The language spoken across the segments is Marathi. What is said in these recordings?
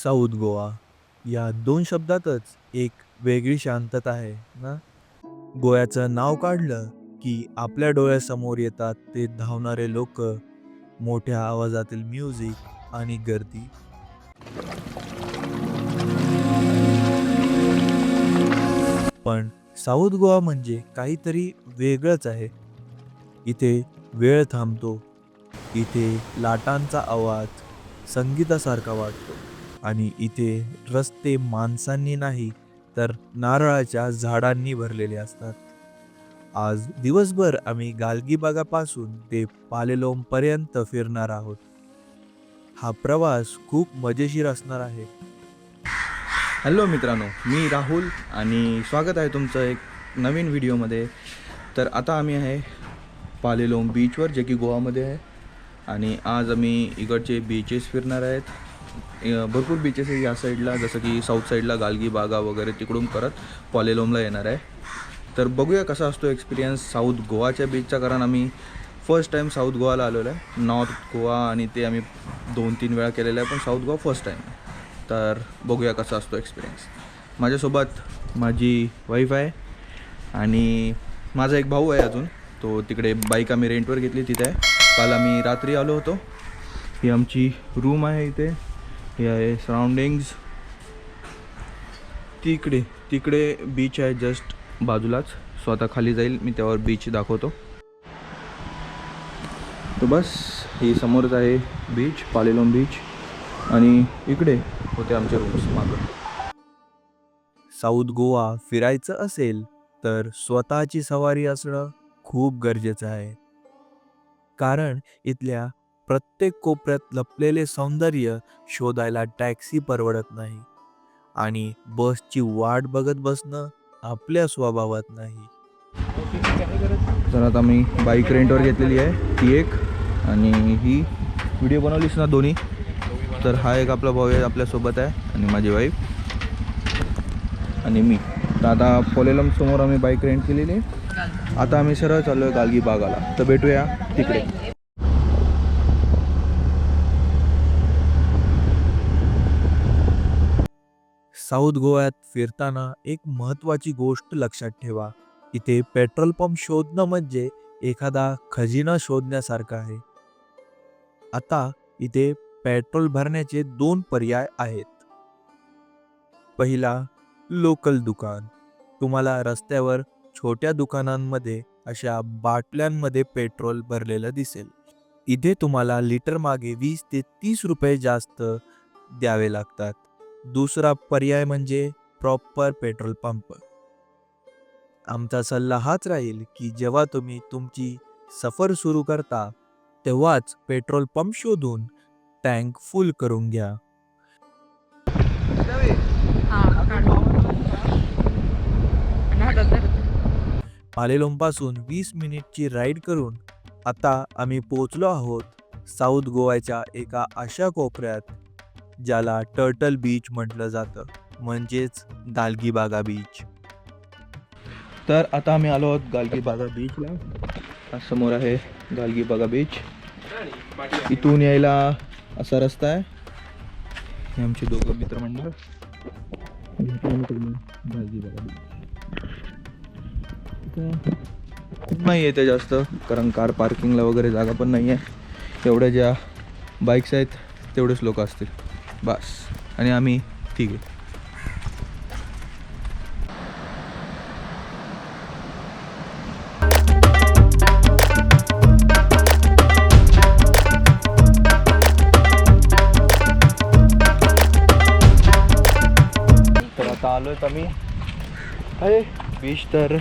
साऊथ गोवा या दोन शब्दातच एक वेगळी शांतता आहे ना. गोव्याचं नाव काढलं की आपल्या डोळ्यासमोर येतात ते धावणारे लोक, मोठ्या आवाजातील म्युझिक आणि गर्दी. पण साऊथ गोवा म्हणजे काहीतरी वेगळंच आहे. इथे वेळ थांबतो, इथे लाटांचा आवाज संगीतासारखा वाटतो आणि इथे रस्ते माणसांनी नाही तर नारळाच्या झाडांनी भरलेले असतात. आज दिवसभर आम्ही गालगीबागापासून ते पालेलोम पर्यंत फिरणार आहोत. हा प्रवास खूप मजेशीर असणार आहे. हॅलो मित्रांनो, मी राहुल आणि स्वागत आहे तुमचं एक नवीन व्हिडिओमध्ये. तर आता आम्ही आहे पालेलोम बीचवर, जे की गोवामध्ये आहे. आणि आज आम्ही इकडचे बीचेस फिरणार आहेत. भरपूर बीचेस आहे या साईडला, जसं की साऊथ साईडला गालगीबागा वगैरे, तिकडून परत पालेलोमला येणार आहे. तर बघूया कसा असतो एक्सपिरियन्स साऊथ गोवाच्या बीचचा, कारण आम्ही फर्स्ट टाईम साऊथ गोवाला आलेलो आहे. नॉर्थ गोवा आणि ते आम्ही 2-3 वेळा केलेलं आहे, पण साऊथ गोवा फर्स्ट टाईम आहे. तर बघूया कसा असतो एक्सपिरियन्स. माझ्यासोबत माझी वाईफ आहे आणि माझा एक भाऊ आहे अजून, तो तिकडे बाईक आम्ही रेंटवर घेतली तिथे आहे. काल आम्ही रात्री आलो होतो. ही आमची रूम आहे इथे. हे आहे सराउंडिंग्स. तिकडे बीच आहे जस्ट बाजूलाच. स्वतः खाली जाईल मी, त्यावर बीच दाखवतो. तो बस ही समोरच आहे बीच, पालेलोम बीच. आणि इकडे होते आमचे रूम्स मागं. साऊथ गोवा फिरायचं असेल तर स्वतःची सवारी असणं खूप गरजेचं आहे. कारण इथल्या प्रत्येक कोपऱ्यात लपलेले सौंदर्य शोधायला टॅक्सी परवडत नाही आणि बसची वाट बघत बसणं आपल्या स्वभावात नाही. तर आता मी बाईक रेंटवर घेतलेली आहे ती एक, आणि ही व्हिडिओ बनवलीस ना दोन्ही. तर हा एक आपला भाऊ आहे आपल्यासोबत आहे, आणि माझी वाईफ आणि मी. तर आता पालेलोम समोर आम्ही बाईक रेंट केलेली आहे. आता आम्ही सरळ चाललो आहे गालगीबागाला. तर भेटूया तिकडे. साऊथ गोव्यात फिरताना एक महत्त्वाची गोष्ट लक्षात ठेवा. इथे पेट्रोल पंप शोधणं म्हणजे एखादा खजिना शोधण्यासारखं आहे. आता इथे पेट्रोल भरण्याचे 2 पर्याय आहेत. पहिला, लोकल दुकान. तुम्हाला रस्त्यावर छोट्या दुकानांमध्ये अशा बाटल्यांमध्ये पेट्रोल भरलेलं दिसेल. इथे तुम्हाला लिटर मागे 20 ते 30 रुपये जास्त द्यावे लागतात. दुसरा पर्याय म्हणजे प्रॉपर पेट्रोल पंप. आमचा सल्ला हाच राहील की जेव्हा तुम्ही तुमची सफर सुरू करता तेव्हाच पेट्रोल पंप शोधून टँक फुल करून घ्या. पालेलोमपासून 20 मिनिटची राईड करून आता आम्ही पोहोचलो आहोत साऊथ गोव्याच्या एका अशा कोपऱ्यात ज्याला टर्टल बीच म्हटलं जातं, म्हणजेच गालगीबागा बीच. तर आता आम्ही आलो आहोत गालगीबागा बीचला. हा समोर आहे गालगीबागा बीच. इथून यायला असा रस्ता आहे. हे आमचे दोघं मित्रमंडळ. गालगीबागा बीच नाही येते जास्त, कारण कार पार्किंगला वगैरे जागा पण नाही आहे. एवढ्या ज्या बाईक्स आहेत तेवढेच लोक असतील बस, आणि आम्ही ठीक आहे. तर आता आलो आहेत आम्ही. अरे बीच तर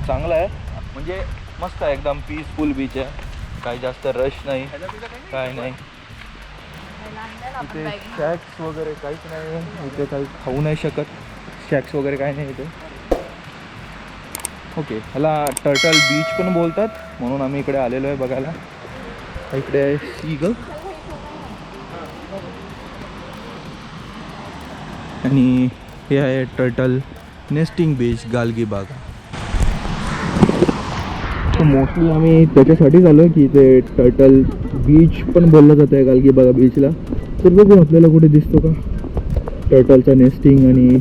चांगला आहे, म्हणजे मस्त आहे, एकदम पीसफुल बीच आहे. काही जास्त रश नाही, काय नाही. इथे शॅक्स वगैरे काहीच नाही. इथे काही खाऊ नाही शकत. शॅक्स वगैरे काही नाही इथे. ओके, ह्याला टर्टल बीच पण बोलतात, म्हणून आम्ही इकडे आलेलो आहे बघायला. इकडे आहे सीगल आणि हे आहे टर्टल नेस्टिंग बीच गालगीबागा. मोस्टली आम्ही त्याच्यासाठीच आलो की इथे टर्टल बीच पण बोललं जातं आहे गालगीबागा बीचला. तर बघू आपल्याला कुठे दिसतो का. टर्टलचं नेस्टिंग आणि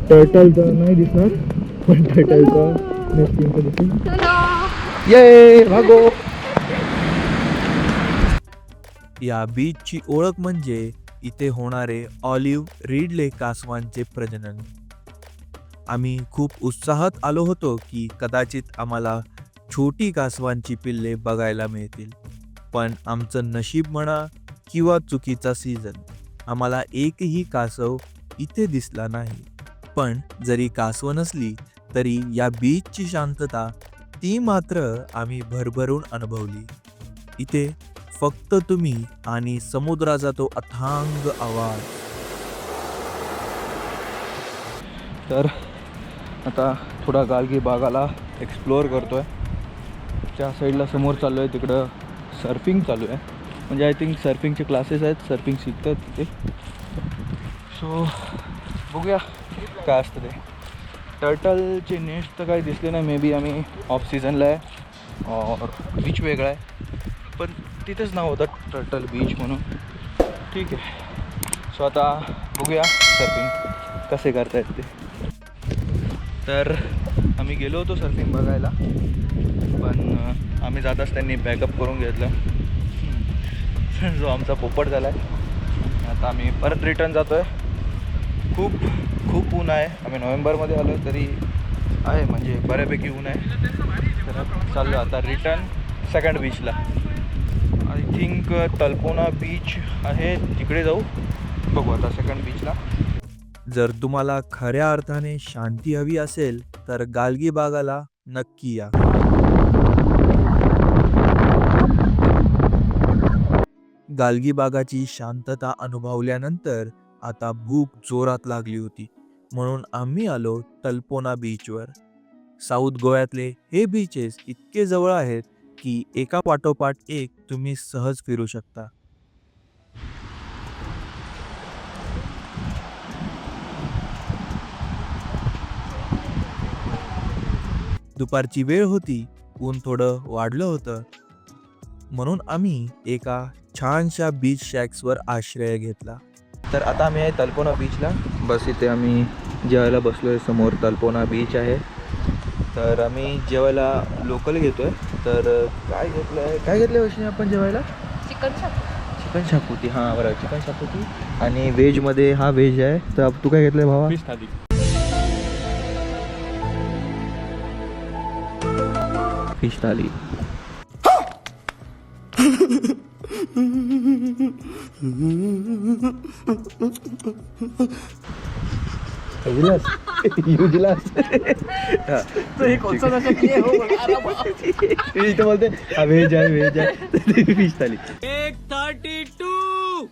टर्टलचं नाही दिसणार पण टर्टलचं नेस्टिंगचं दिसेल. ये भागो. या बीचची ओळख म्हणजे इथे होणारे ऑलिव्ह रिडले कासवांचे प्रजनन. आम्ही खूप उत्साहात आलो होतो की कदाचित आम्हाला छोटी कासवांची पिल्ले बघायला मिळतील, पण आमचं नशीब म्हणा किंवा चुकीचा सीझन, आम्हाला एकही कासव इथे दिसला नाही. पण जरी कासव नसली तरी या बीचची शांतता ती मात्र आम्ही भरभरून अनुभवली. इथे फक्त तुम्ही आणि समुद्राचा तो अथांग आवाज. तर आता थोडा गालगी बागाला एक्सप्लोअर करतोय. त्या साईडला समोर चाललो आहे, तिकडं सर्फिंग चालू आहे. म्हणजे आय थिंक सर्फिंगचे क्लासेस आहेत, सर्फिंग शिकतात तिथे. सो बघूया काय असतं ते. टर्टलचे नेस्ट तर काही दिसले नाही, मे बी आम्ही ऑफ सीझनला आहे और बीच वेगळा आहे, पण तिथेच नाव होतं टर्टल बीच म्हणून. ठीक आहे. सो आता बघूया सर्फिंग कसे करतायत ते. तर आम्ही गेलो होतो सर्फिंग बघायला, पण आम्ही जाताच त्यांनी बॅकअप करून घेतलं. जो आमचा पोपट झाला आहे. आता आम्ही परत रिटर्न जातो आहे. खूप ऊन आहे. आम्ही नोव्हेंबरमध्ये आलो तरी आहे, म्हणजे बऱ्यापैकी ऊन आहे. तर चाललो आता रिटर्न सेकंड बीचला. आय थिंक तल्पोना बीच आहे, तिकडे जाऊ. बघू आता सेकंड बीचला. जर तुम्हाला खऱ्या अर्थाने शांती हवी असेल तर गालगी बागाला नक्की या. गालगी बागाची शांतता अनुभवल्यानंतर आता भूक जोरात लागली होती, म्हणून आम्ही आलो तल्पोना बीचवर. साऊथ गोव्यातले हे बीचेस इतके जवळ आहेत की एका पाठोपाठ एक तुम्ही सहज फिरू शकता. दुपारची वेळ होती, ऊन थोडं वाढलं होतं, म्हणून आम्ही एका छानशा बीच शॅक्सवर आश्रय घेतला. तर आता आम्ही आहे तल्पोना बीचला. बस इथे आम्ही जेवायला बसलो आहे. समोर तल्पोना बीच आहे. तर आम्ही जेवायला लोकल घेतो आहे. तर काय घेतलं वैष्णवी आपण जेवायला? चिकन शाकुती. हां बरं, चिकन शाकुती. आणि व्हेजमध्ये हा व्हेज आहे. तर तू काय घेतलं आहे भावा? फिश थाली. फिश थाली. इथं बोलते हा व्हेज आहे फिश थाली. 132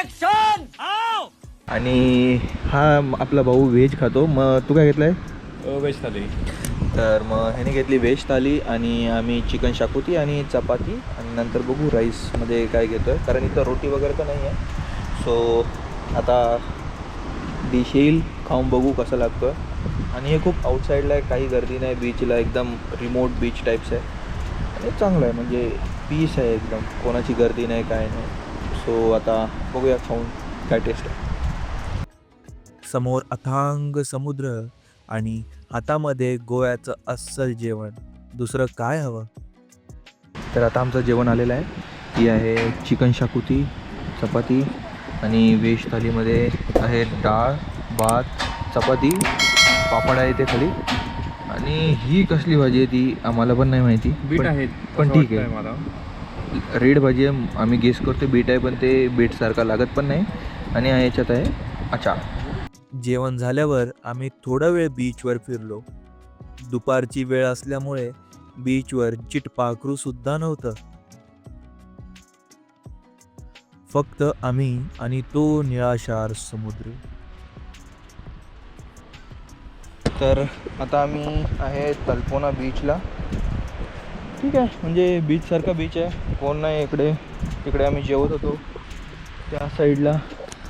ऍक्शन. आणि हा आपला भाऊ व्हेज खातो. मग तू काय घेतलंय? वेज थाली. तर मग ह्याने घेतली व्हेज थाली आणि आम्ही चिकन शाकुती आणि चपाती. आणि नंतर बघू राईसमध्ये काय घेतो आहे, कारण इथं रोटी वगैरे तर नाही आहे. सो आता डिश येईल, खाऊन बघू कसं लागतो आहे. आणि हे खूप आउटसाईडला आहे, काही गर्दी नाही बीचला, एकदम रिमोट बीच टाईप्स आहे. आणि चांगलं आहे, म्हणजे पीस आहे एकदम, कोणाची गर्दी नाही काय नाही. सो आता बघूया खाऊन काय टेस्ट आहे. समोर अथांग समुद्र आणि हातामध्ये गोव्याचं अस्सल जेवण. दुसरं काय हवं? तर आता आमचं जेवण आलेलं आहे. ती आहे चिकन शाकुती, चपाती आणि व्हेज थालीमध्ये आहे डाळ, भात, चपाती, पापड आहे ते खाली. आणि ही कसली भाजी आहे ती आम्हाला पण नाही माहिती, बीट आहेत पण ठीक आहे. मला रेड भाजी आहे, आम्ही गेस करतो बीट आहे, पण ते बीटसारखा लागत पण नाही. आणि याच्यात आहे अचार. जेवण झाल्यावर आम्ही थोडा वेळ बीचवर फिरलो. दुपारची वेळ असल्यामुळे बीचवर चिटपाखरू सुद्धा नव्हतं. फक्त आम्ही आणि तो निळाशार समुद्र. तर आता आम्ही आहे तल्पोना बीचला. ठीक आहे, म्हणजे बीचसारखा बीच आहे, कोण नाही इकडे. तिकडे आम्ही जेवत होतो त्या साईडला,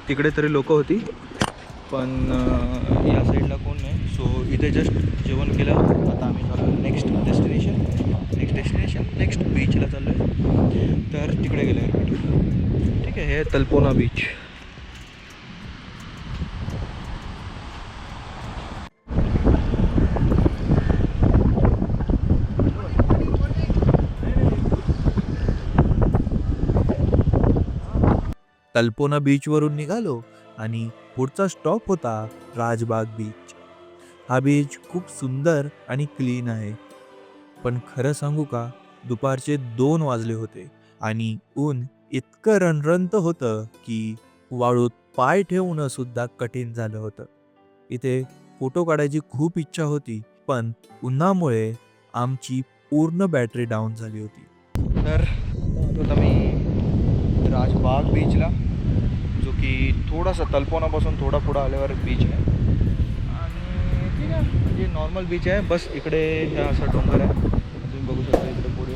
तिकडे तरी लोक होती, पण या साईडला कोण नाही. सो इथे जस्ट जेवण केलं. आता आम्ही चाललो नेक्स्ट डेस्टिनेशन नेक्स्ट बीचला चाललो आहे. तर तिकडे गेल्यावर भेटू. ठीक आहे, हे तल्पोना बीच. तल्पोना बीचवरून निघालो आणि पुढचा स्टॉप होता राजबाग बीच. हा बीच खूप सुंदर आणि क्लीन आहे. पण खरं सांगू का, दुपारचे 2 वाजले होते आणि ऊन इतकं रणरणत होतं की वाळूत पाय ठेवणं सुद्धा कठीण झालं होतं. इथे फोटो काढायची खूप इच्छा होती, पण उन्हामुळे आमची पूर्ण बॅटरी डाऊन झाली होती. तर आता मी राजबाग बीचला, जो की थोडासा तल्पोनापासून थोडा पुढं आल्यावर बीच आहे. आणि ठीक आहे, म्हणजे नॉर्मल बीच आहे. बस इकडे ह्या असा डोंगर आहे, तुम्ही बघू शकता इकडे पुढे,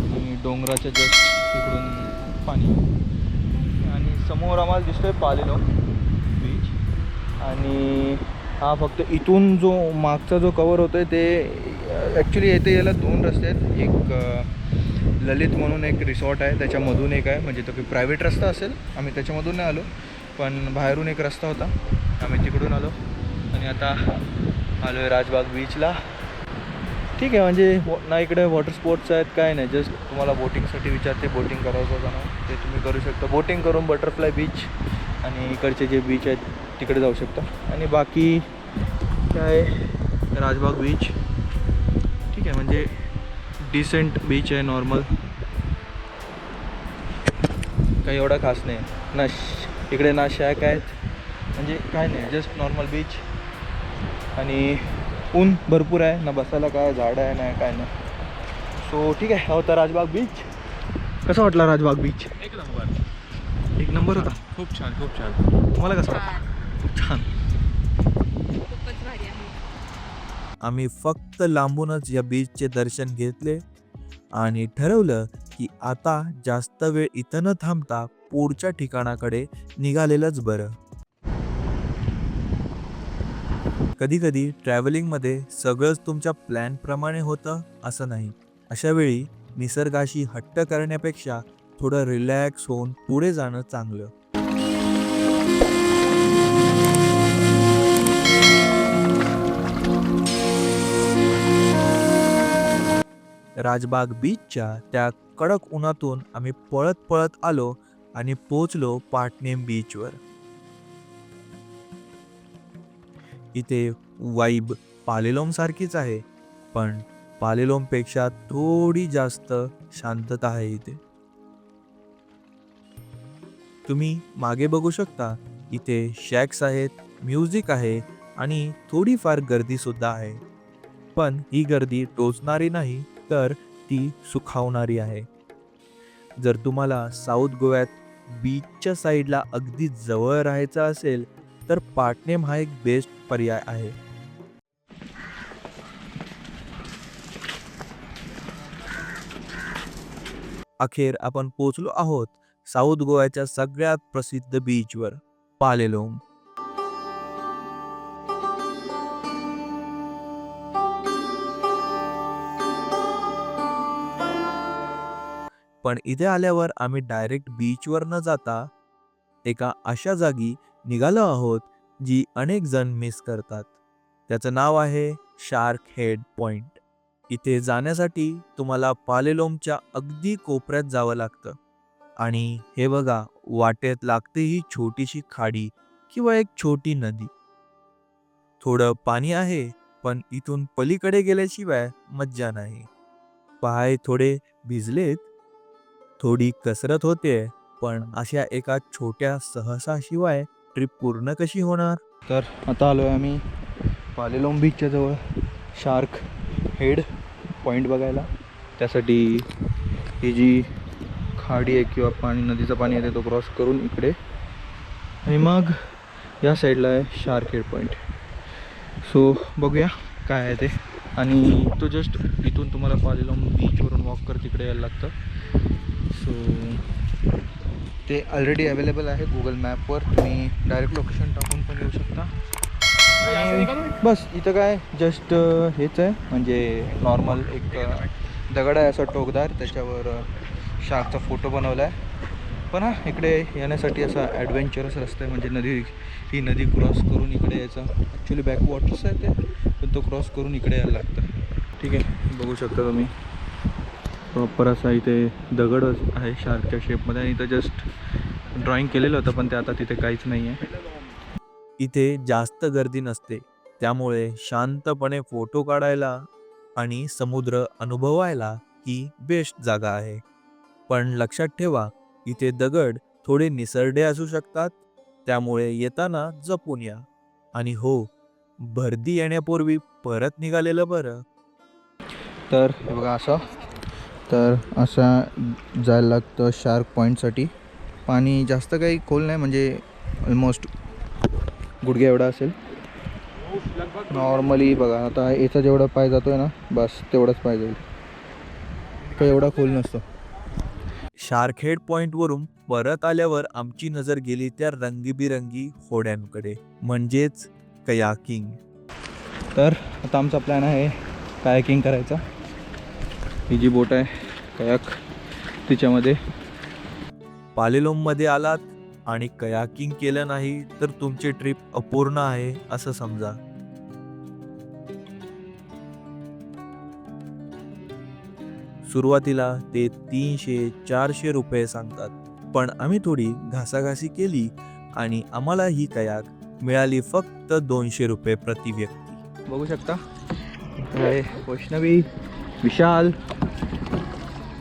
आणि डोंगराच्या जस्ट इकडून पाणी, आणि समोर आम्हाला दिसतोय पालेलोम बीच. आणि हा फक्त इथून जो मागचा जो कवर होतोय ते ॲक्च्युली येथे याला 2 रस्ते आहेत. एक ललित म्हणून एक रिसॉर्ट आहे, त्याच्यामधून एक आहे, म्हणजे तो की प्रायव्हेट रस्ता असेल. आम्ही त्याच्यामधून नाही आलो, पण बाहेरून एक रस्ता होता, आम्ही तिकडून आलो. आणि आता आलो आहे राजबाग बीचला. ठीक आहे, म्हणजे ना इकडे वॉटर स्पोर्ट्स आहेत काय नाही, जस्ट तुम्हाला बोटिंगसाठी विचारते, बोटिंग करायचं का नाही ते तुम्ही करू शकता. बोटिंग करून बटरफ्लाय बीच आणि इकडचे जे बीच आहेत तिकडे जाऊ शकता. आणि बाकी काय राजबाग बीच ठीक आहे, म्हणजे डिसेंट बीच आहे, नॉर्मल, काही एवढा खास नाही. ना इकडे ना शॅक आहेत, म्हणजे काय नाही, जस्ट नॉर्मल बीच. आणि ऊन भरपूर आहे, ना बसायला काय झाडं आहे नाही काय नाही. सो ठीक आहे, हा होता राजबाग बीच. कसा वाटला राजबाग बीच? एक नंबर. एक नंबर होता. खूप छान, खूप छान. तुम्हाला कसं वाटलं? खूप छान. खूपच भारी आहे. आम्ही फक्त लांबूनच या बीचचे दर्शन घेतले आणि ठरवलं की आता जास्त वेळ इथं न थांबता पुढच्या ठिकाणाकडे निघालेलंच बरं. कधी कधी ट्रॅव्हलिंगमध्ये सगळंच तुमच्या प्लॅनप्रमाणे होतं असं नाही. अशा वेळी निसर्गाशी हट्ट करण्यापेक्षा थोडं रिलॅक्स होऊन पुढे जाणं चांगलं. राजबाग बीचच्या त्या कडक उन्हातून आम्ही पळत पळत आलो आणि पोचलो पाटनेम बीचवर. इथे वाईब पालेलोम सारखीच आहे, पण पालेलोमपेक्षा थोडी जास्त शांतता आहे इथे. तुम्ही मागे बघू शकता, इथे शॅक्स आहेत, म्युझिक आहे आणि थोडीफार गर्दी सुद्धा आहे. पण ही गर्दी टोचणारी नाही, तर ती सुखावणारी आहे. जर तुम्हाला साऊथ गोव्यात बीचच्या साईडला अगदी जवळ राहायचं असेल तर पाटनेम हा एक बेस्ट पर्याय आहे. अखेर आपण पोचलो आहोत साऊथ गोव्याच्या सगळ्यात प्रसिद्ध बीचवर, पालेलोम. पण इथे आल्यावर आम्ही डायरेक्ट बीचवर न जाता एका अशा जागी निघालो आहोत जी अनेक जण मिस करतात. त्याचं नाव आहे शार्क हेड पॉइंट. इथे जाण्यासाठी तुम्हाला पालेलोमच्या अगदी कोपऱ्यात जावं लागतं. आणि हे बघा, वाटेत लागते ही छोटीशी खाडी किंवा एक छोटी नदी. थोडं पाणी आहे, पण इथून पलीकडे गेल्याशिवाय मज्जा नाही. पाय थोडे भिजलेत, थोडी कसरत होते, पण अशा एका छोट्या साहसाशिवाय ट्रिप पूर्ण कशी होणार? तर आता आलो आहे आम्ही पालेलोम बीचच्या जवळ शार्क हेड पॉईंट बघायला. त्यासाठी ही जी खाडी आहे किंवा पाणी, नदीचं पाणी येते, तो क्रॉस करून इकडे, आणि मग या साईडला आहे शार्क हेड पॉईंट. सो बघूया काय आहे ते. आणि तो जस्ट इथून तुम्हाला पालेलोम बीचवरून वॉक करत तिकडे यायला लागतं. सो ते ऑलरेडी अवेलेबल आहे गुगल मॅपवर, तुम्ही डायरेक्ट लोकेशन टाकून पण येऊ शकता. आणि बस इथं काय जस्ट हेच आहे, म्हणजे नॉर्मल एक दगड आहे असा टोकदार, त्याच्यावर शार्कचा फोटो बनवला आहे. पण हा इकडे येण्यासाठी असा ॲडव्हेंचरस रस्ता आहे, म्हणजे ही नदी क्रॉस करून इकडे यायचं. ॲक्च्युली बॅकवॉटर्स आहे ते, पण तो क्रॉस करून इकडे यायला लागतं. ठीक आहे, बघू शकता तुम्ही प्रॉपर असा इथे दगड आहे शार्कच्या शेपमध्ये. आणि इथं जस्ट ड्रॉइंग केलेलं होतं पण ते आता तिथे काहीच नाही आहे. इथे जास्त गर्दी नसते, त्यामुळे शांतपणे फोटो काढायला आणि समुद्र अनुभवायला ही बेस्ट जागा आहे. पण लक्षात ठेवा, इथे दगड थोडे निसरडे असू शकतात, त्यामुळे येताना जपून या. आणि हो, भरती येण्यापूर्वी परत निघालेलं बरं. तर हे बघा असं जायला लागतं शार्क पॉईंटसाठी. पाणी जास्त काही खोल नाही, म्हणजे ऑलमोस्ट गुडघ्या एवढा असेल. नॉर्मली बघा आता याचा जेवढा पाय जातोय ना, बस तेवढाच पाय जाईल, काही एवढा खोल नसतो. शार्क हेड पॉइंटवरून परत आल्यावर आमची नजर गेली त्या रंगीबिरंगी होड्यांकडे, म्हणजेच कयाकिंग. तर आता आमचा प्लॅन आहे कायाकिंग करायचा. ही जी बोट आहे कयाक, तिच्यामध्ये पालेलोममध्ये आलात आणि कयाकिंग केलं नाही तर तुमची ट्रिप अपूर्ण आहे असं समजा. सुरुवातीला ते 300-400 रुपये सांगतात, पण आम्ही थोडी घासाघासी केली आणि आम्हाला ही कयाक मिळाली फक्त 200 रुपये प्रति व्यक्ती. बघू शकता. आहे वैष्णवी, विशाल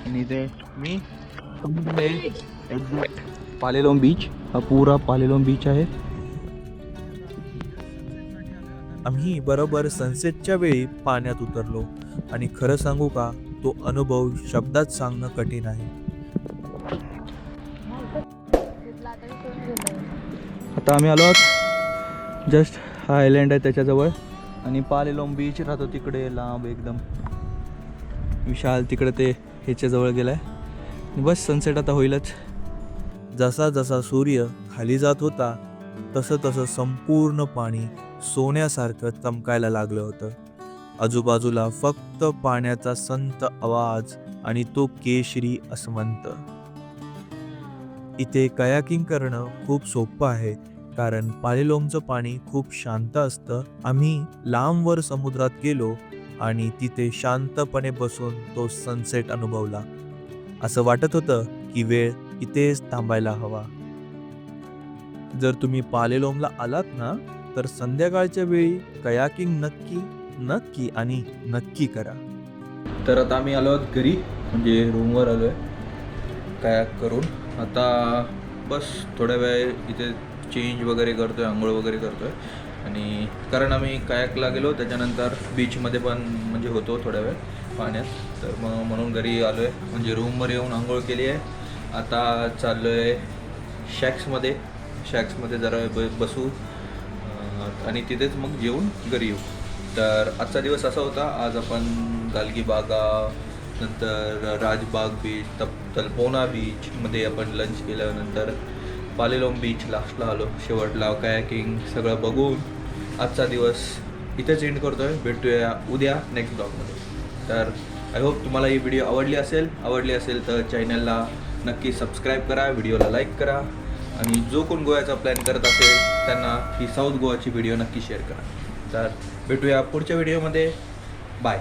आणि ते मी. एक्झॅक्ट पालेलोम बीच, हा पूरा पालेलोम बीच आहे. आम्ही बरोबर सनसेटच्या वेळी पाण्यात उतरलो आणि खरं सांगू का, तो अनुभव शब्दात सांगणं कठीण आहे. आता आम्ही आलो आहोत जस्ट हा आयलँड आहे त्याच्याजवळ, आणि पालेलोम बीच राहतो तिकडे लांब एकदम. विशाल तिकडे ते ह्याच्याजवळ गेलाय. बस सनसेट आता होईलच. जसा जसा सूर्य खाली जात होता तसं तसं संपूर्ण पाणी सोन्यासारखं चमकायला लागलं होतं. आजूबाजूला फक्त पाण्याचा संत आवाज आणि तो केशरी अस्मंत. इथे कयाकिंग करणं खूप सोपं आहे, कारण पालेलोमचं पाणी खूप शांत असतं. आम्ही लांबवर समुद्रात गेलो आणि तिथे शांतपणे बसून तो सनसेट अनुभवला. असं वाटत होतं की वेळ इथेच थांबायला हवा. जर तुम्ही पालेलोमला आलात ना, तर संध्याकाळच्या वेळी कयाकिंग नक्की आणि नक्की करा. तर आता आम्ही आलो आहोत घरी, म्हणजे रूमवर आलो आहे कायाक करून. आता बस थोड्या वेळ इथे चेंज वगैरे करतो आहे, आंघोळ वगैरे करतो आहे. आणि कारण आम्ही कायाकला गेलो त्याच्यानंतर बीचमध्ये पण म्हणजे होतो थोड्या वेळ पाण्यात, तर मग म्हणून घरी आलो आहे, म्हणजे रूमवर येऊन आंघोळ केली आहे. आता चाललो आहे शॅक्समध्ये जरा बसू आणि तिथेच मग जेवून घरी येऊ. तर आजचा दिवस असा होता. आज आपण गालगी बागा, नंतर राजबाग बीच, तलपोना बीचमध्ये आपण लंच केल्यानंतर पालेलोम बीच लास्टला आलो, शेवटला कायाकिंग सगळं बघून आजचा दिवस इथेच एंड करतो आहे. भेटूया उद्या नेक्स्ट ब्लॉगमध्ये. तर आय होप तुम्हाला ही व्हिडिओ आवडली असेल तर चॅनलला नक्की सबस्क्राईब करा, व्हिडिओला लाईक करा, आणि जो कोण गोव्याचा प्लॅन करत असेल त्यांना ही साऊथ गोवाची व्हिडिओ नक्की शेअर करा. तर भेटूया पुढच्या व्हिडिओमध्ये. बाय.